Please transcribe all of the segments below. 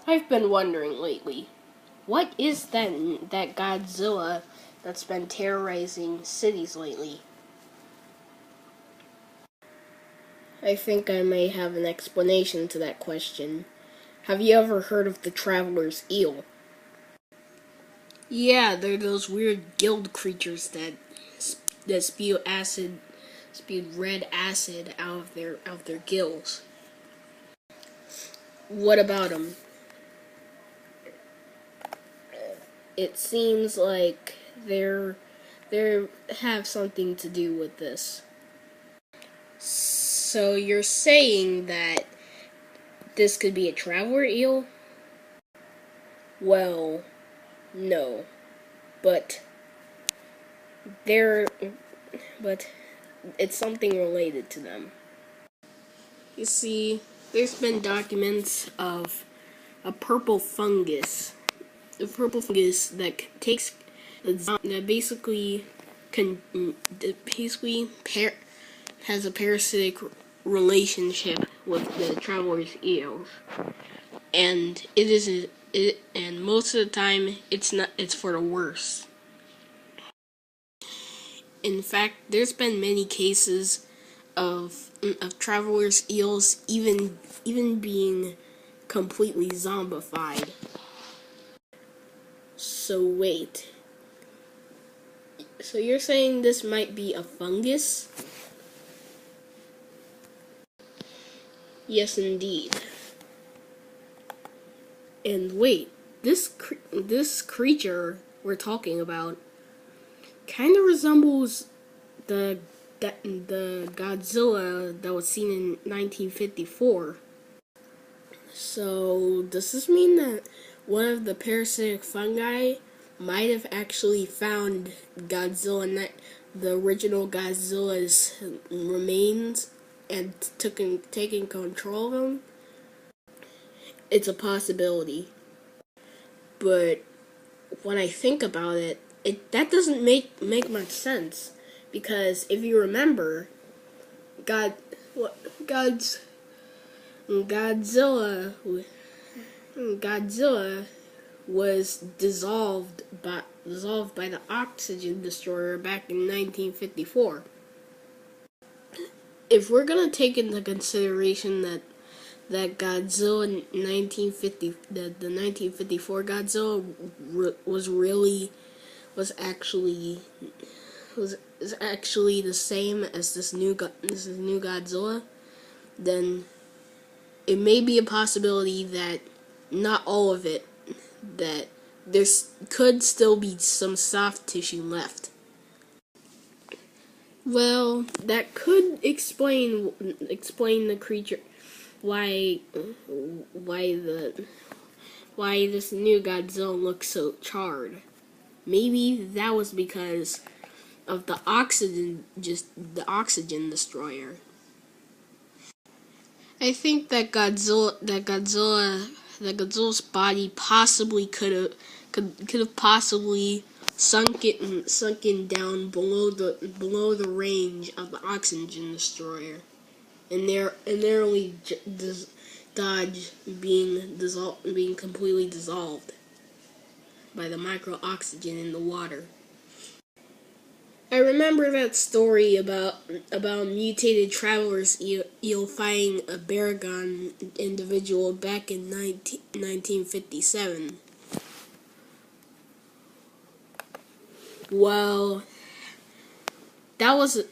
I've been wondering lately, what is that Godzilla that's been terrorizing cities lately? I think I may have an explanation to that question. Have you ever heard of the traveler's eel? Yeah, they're those weird guild creatures that spew red acid out of their gills. What about them? It seems like they have something to do with this. So you're saying that this could be a traveler eel? Well, no, but they're but it's something related to them. You see, there's been documents of a purple fungus, that takes that basically can basically has a parasitic relationship with the traveler's eels, and and most of the time it's for the worse. In fact, there's been many cases of travelers' eels even being completely zombified. So wait. So you're saying this might be a fungus? Yes, indeed. And wait, this creature we're talking about kind of resembles the the Godzilla that was seen in 1954. So does this mean that one of the parasitic fungi might have actually found the original Godzilla's remains, and taken control of him? It's a possibility, but when I think about it, that doesn't make much sense, because if you remember, God, God's Godzilla Godzilla was dissolved by the oxygen destroyer back in 1954. If we're gonna take into consideration that Godzilla 1950 the 1954 Godzilla was actually is actually the same as this new Godzilla, then it may be a possibility that not all of it, that there could still be some soft tissue left. Well, that could explain the creature, why why this new Godzilla looks so charred. Maybe that was because of the oxygen destroyer. I think that Godzilla's body possibly could have possibly sunken down below the range of the oxygen destroyer, and narrowly dodge being completely dissolved by the micro oxygen in the water. I remember that story about mutated travelers eel fighting a Baragon individual back in 1957. Well, that was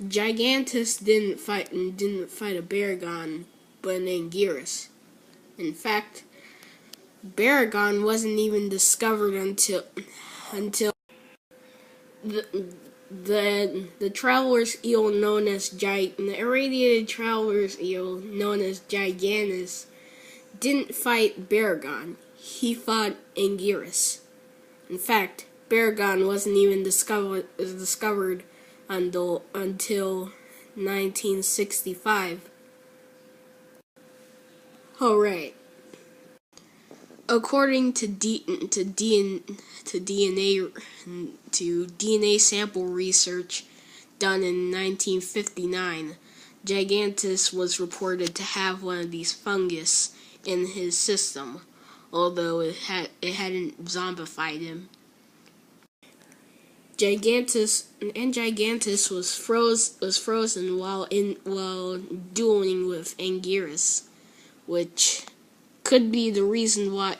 Gigantus didn't fight a Baragon, but an Anguirus. In fact, Baragon wasn't even discovered until the traveler's eel known as the irradiated traveler's eel known as Gigantus didn't fight Baragon. He fought Anguirus. In fact, Baragon wasn't even discovered until 1965. All right. According to DNA sample research done in 1959, Gigantus was reported to have one of these fungus in his system, although it hadn't zombified him. Gigantus was frozen while dueling with Anguirus, which could be the reason why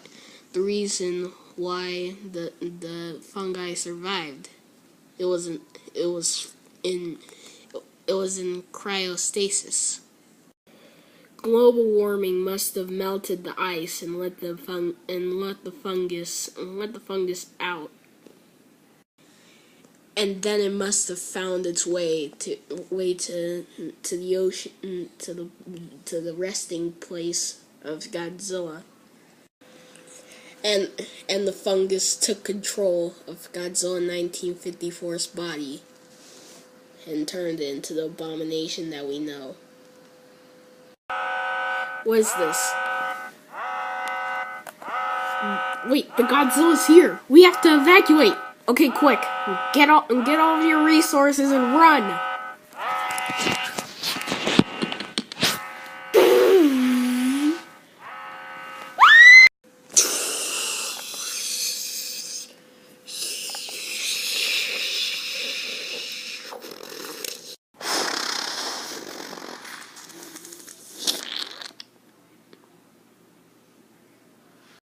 the fungi survived. It was in cryostasis. Global warming must have melted the ice and let the fungus out. And then it must have found its way to the ocean, to the resting place of Godzilla. And the fungus took control of Godzilla 1954's body and turned it into the abomination that we know. What is this? Wait, the Godzilla's here. We have to evacuate. Okay, quick. Get all of your resources and run.